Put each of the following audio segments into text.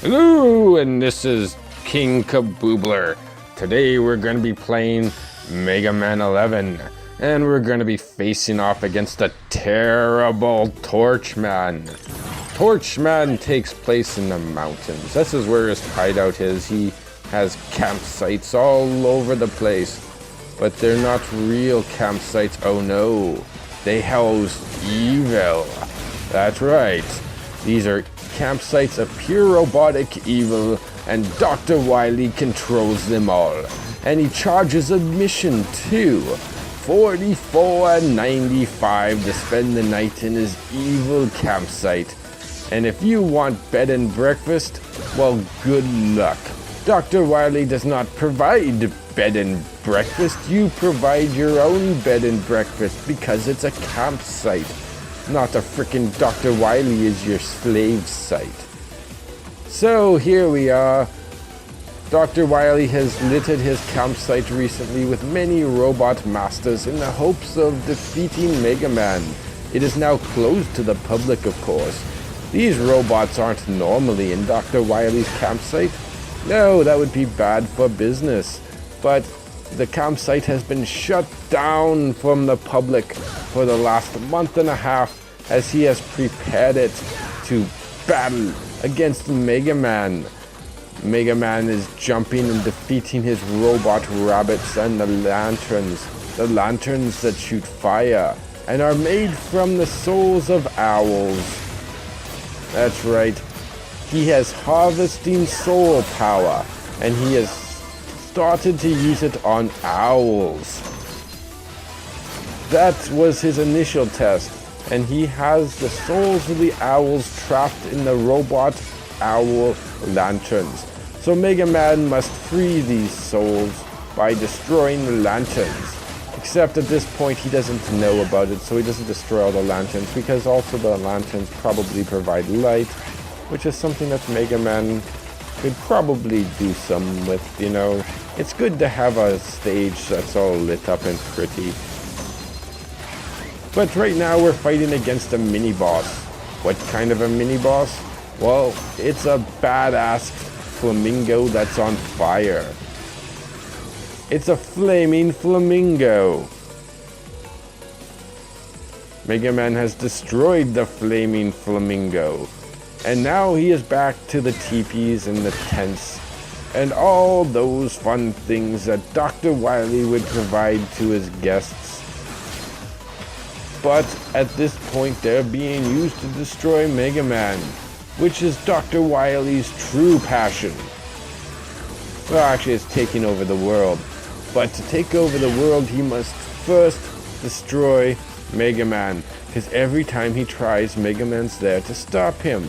Hello, and this is King Kaboobler. Today we're going to be playing Mega Man 11, and we're going to be facing off against the terrible Torchman. Torchman takes place in the mountains. This is where his hideout is. He has campsites all over the place, but they're not real campsites. Oh no, they house evil. That's right. These are campsites of pure robotic evil, and Dr. Wily controls them all. And he charges admission too. $44.95 to spend the night in his evil campsite. And if you want bed and breakfast, well, good luck. Dr. Wily does not provide bed and breakfast. You provide your own bed and breakfast because it's a campsite. Not a frickin' Dr. Wily is your slave site. So here we are. Dr. Wily has littered his campsite recently with many robot masters in the hopes of defeating Mega Man. It is now closed to the public, of course. These robots aren't normally in Dr. Wily's campsite. No, that would be bad for business. But the campsite has been shut down from the public for the last month and a half as he has prepared it to battle against Mega Man. Mega Man is jumping and defeating his robot rabbits and the lanterns that shoot fire and are made from the souls of owls. That's right. He has harvesting soul power, and he has started to use it on owls. That was his initial test, and he has the souls of the owls trapped in the robot owl lanterns. So Mega Man must free these souls by destroying the lanterns. Except at this point he doesn't know about it, so he doesn't destroy all the lanterns, because also the lanterns probably provide light, which is something that Mega Man could probably do some with, you know. It's good to have a stage that's all lit up and pretty. But right now we're fighting against a mini-boss. What kind of a mini-boss? Well, it's a badass flamingo that's on fire. It's a flaming flamingo. Mega Man has destroyed the flaming flamingo. And now he is back to the teepees and the tents and all those fun things that Dr. Wily would provide to his guests. But at this point they're being used to destroy Mega Man, which is Dr. Wily's true passion. Well, actually it's taking over the world. But to take over the world he must first destroy Mega Man, because every time he tries, Mega Man's there to stop him.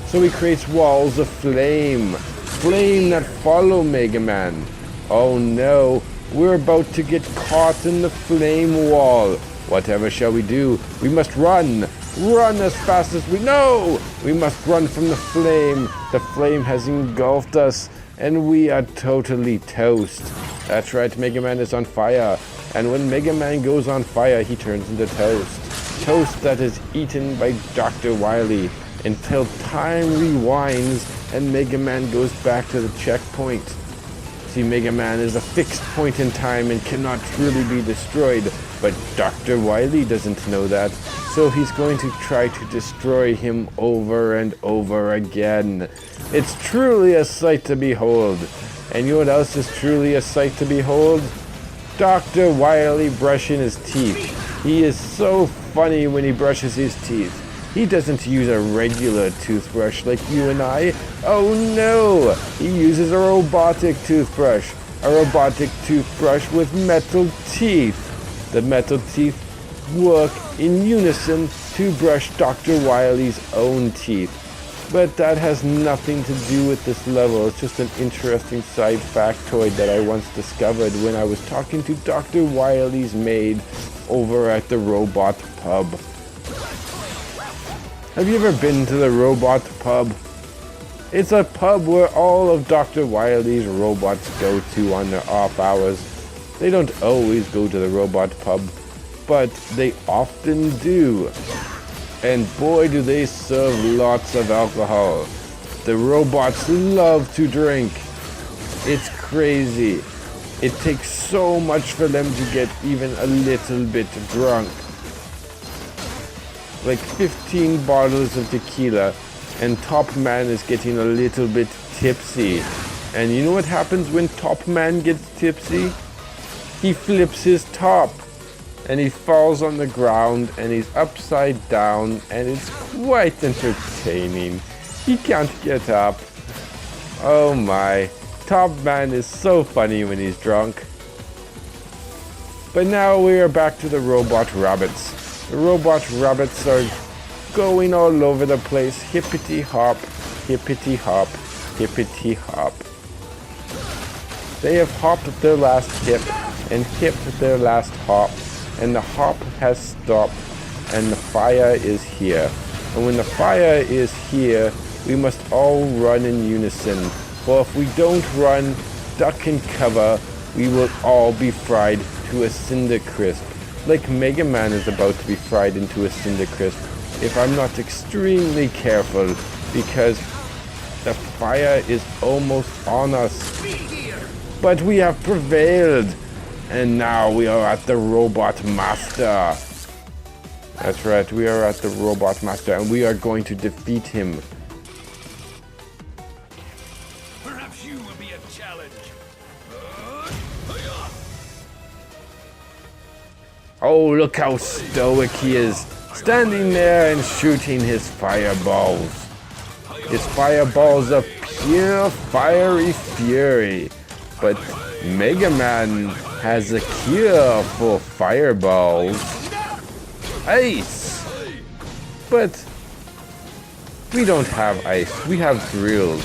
So he creates walls of flame that follow Mega Man. Oh no, we're about to get caught in the flame wall. Whatever shall we do? We must run as fast as we know. We must run from the flame. The flame has engulfed us, and we are totally toast. That's right, Mega Man is on fire. And when Mega Man goes on fire, he turns into toast. Toast that is eaten by Dr. Wily until time rewinds and Mega Man goes back to the checkpoint. See, Mega Man is a fixed point in time and cannot truly be destroyed, but Dr. Wily doesn't know that, so he's going to try to destroy him over and over again. It's truly a sight to behold. And you know what else is truly a sight to behold? Dr. Wily brushing his teeth. He is so funny when he brushes his teeth. He doesn't use a regular toothbrush like you and I. Oh no! He uses a robotic toothbrush. A robotic toothbrush with metal teeth. The metal teeth work in unison to brush Dr. Wily's own teeth. But that has nothing to do with this level. It's just an interesting side factoid that I once discovered when I was talking to Dr. Wily's maid over at the robot pub. Have you ever been to the robot pub? It's a pub where all of Dr. Wily's robots go to on their off hours. They don't always go to the robot pub, but they often do. And boy, do they serve lots of alcohol. The robots love to drink. It's crazy. It takes so much for them to get even a little bit drunk. Like 15 bottles of tequila, and Top Man is getting a little bit tipsy. And you know what happens when Top Man gets tipsy? He flips his top, and he falls on the ground, and he's upside down, and it's quite entertaining. He can't get up. Oh my, Top Man is so funny when he's drunk. But now we are back to the robot rabbits. The robot rabbits are going all over the place, hippity hop, hippity hop, hippity hop. They have hopped their last hip and hipped their last hop, and the hop has stopped, and the fire is here. And when the fire is here, we must all run in unison, for if we don't run, duck and cover, we will all be fried to a cinder crisp, like Mega Man is about to be fried into a cinder crisp, if I'm not extremely careful, because the fire is almost on us. But we have prevailed, and now we are at the Robot Master. That's right, we are at the Robot Master, and we are going to defeat him. Perhaps you will be a challenge. Oh, look how stoic he is, standing there and shooting his fireballs. His fireballs of pure fiery fury. But Mega Man has a cure for fireballs. Ice! But we don't have ice, we have drills.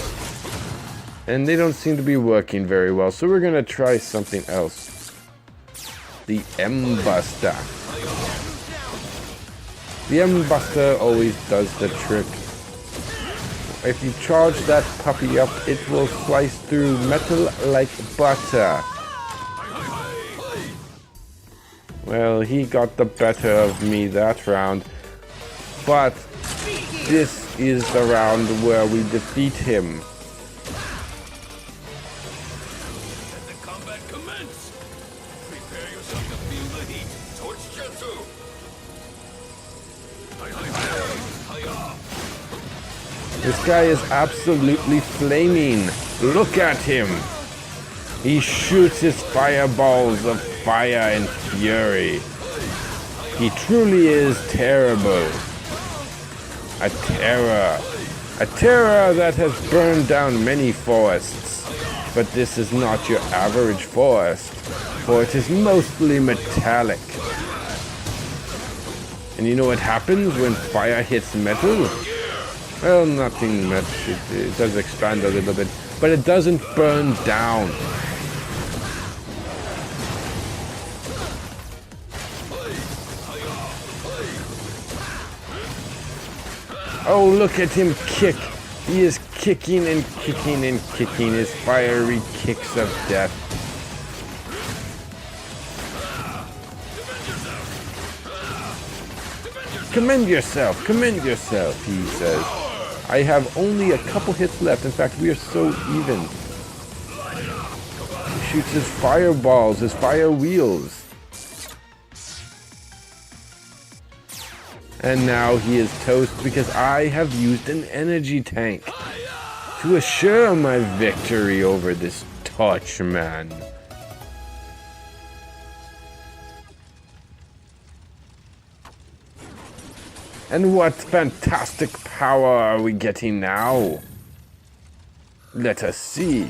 And they don't seem to be working very well, so we're gonna try something else. The M-Buster. The M-Buster always does the trick. If you charge that puppy up, it will slice through metal like butter. Well, he got the better of me that round. But this is the round where we defeat him. Let the combat commence. Prepare yourself to feel the heat. Torch jutsu. This guy is absolutely flaming. Look at him. He shoots his fireballs of fire and fury. He truly is terrible. A terror. A terror that has burned down many forests. But this is not your average forest, for it is mostly metallic. And you know what happens when fire hits metal? Well, nothing much. It does expand a little bit, but it doesn't burn down. Oh, look at him kick. He is kicking and kicking and kicking his fiery kicks of death. Commend yourself, he says. I have only a couple hits left. In fact, we are so even. He shoots his fireballs, his fire wheels. And now he is toast because I have used an energy tank to assure my victory over this Torch Man. And what fantastic power are we getting now? Let us see.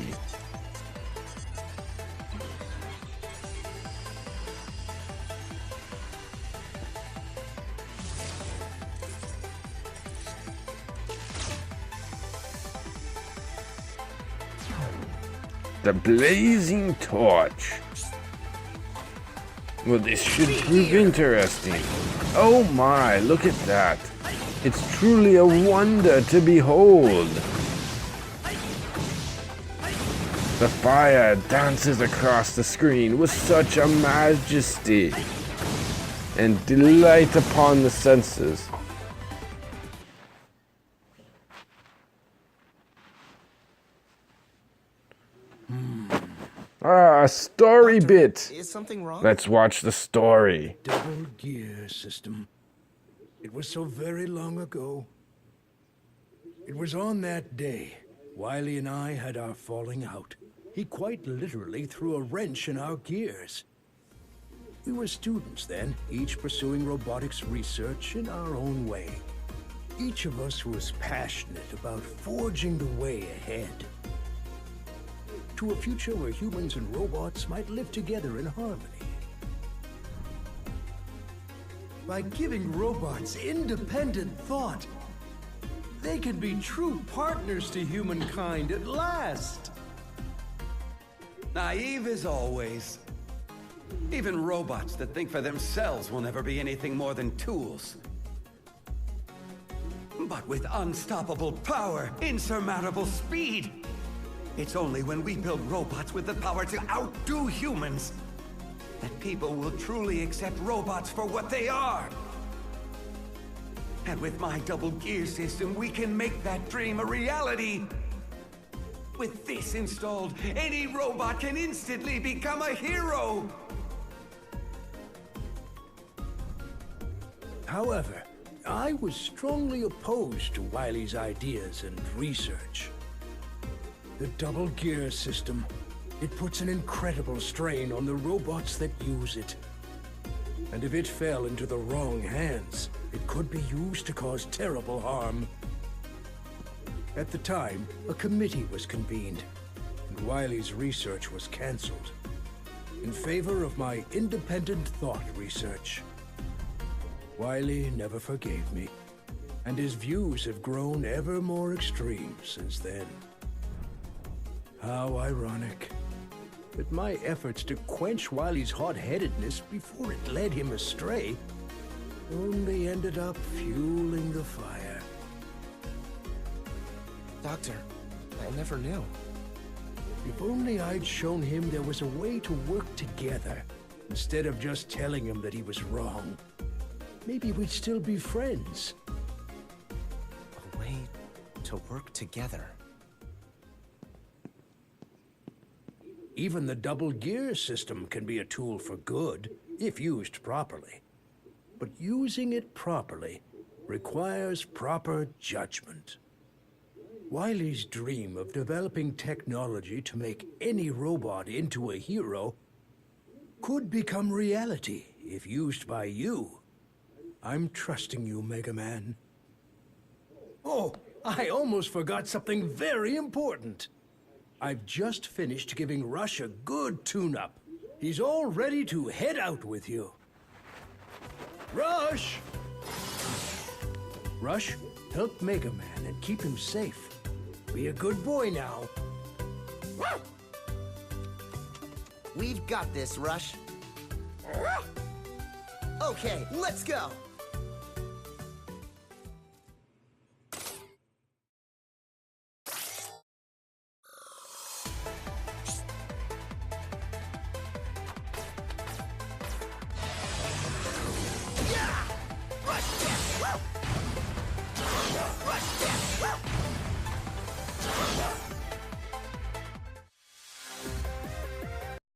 The blazing torch. Well, this should prove interesting. Oh my, look at that. It's truly a wonder to behold. The fire dances across the screen with such a majesty and delight upon the senses. a story bit. Is something wrong? Let's watch the story. Double gear system. It was so very long ago. It was on that day, Wily and I had our falling out. He quite literally threw a wrench in our gears. We were students then, each pursuing robotics research in our own way. Each of us was passionate about forging the way ahead to a future where humans and robots might live together in harmony. By giving robots independent thought, they could be true partners to humankind at last. Naive as always. Even robots that think for themselves will never be anything more than tools. But with unstoppable power, insurmountable speed, it's only when we build robots with the power to outdo humans that people will truly accept robots for what they are. And with my double gear system, we can make that dream a reality. With this installed, any robot can instantly become a hero. However, I was strongly opposed to Wily's ideas and research. The double gear system, it puts an incredible strain on the robots that use it. And if it fell into the wrong hands, it could be used to cause terrible harm. At the time, a committee was convened, and Wily's research was cancelled in favor of my independent thought research. Wily never forgave me, and his views have grown ever more extreme since then. How ironic that my efforts to quench Wily's hot-headedness before it led him astray only ended up fueling the fire. Doctor, I never knew. If only I'd shown him there was a way to work together, instead of just telling him that he was wrong. Maybe we'd still be friends. A way to work together. Even the double gear system can be a tool for good, if used properly. But using it properly requires proper judgment. Wily's dream of developing technology to make any robot into a hero could become reality if used by you. I'm trusting you, Mega Man. Oh, I almost forgot something very important. I've just finished giving Rush a good tune-up. He's all ready to head out with you. Rush! Rush, help Mega Man and keep him safe. Be a good boy now. We've got this, Rush. Okay, let's go.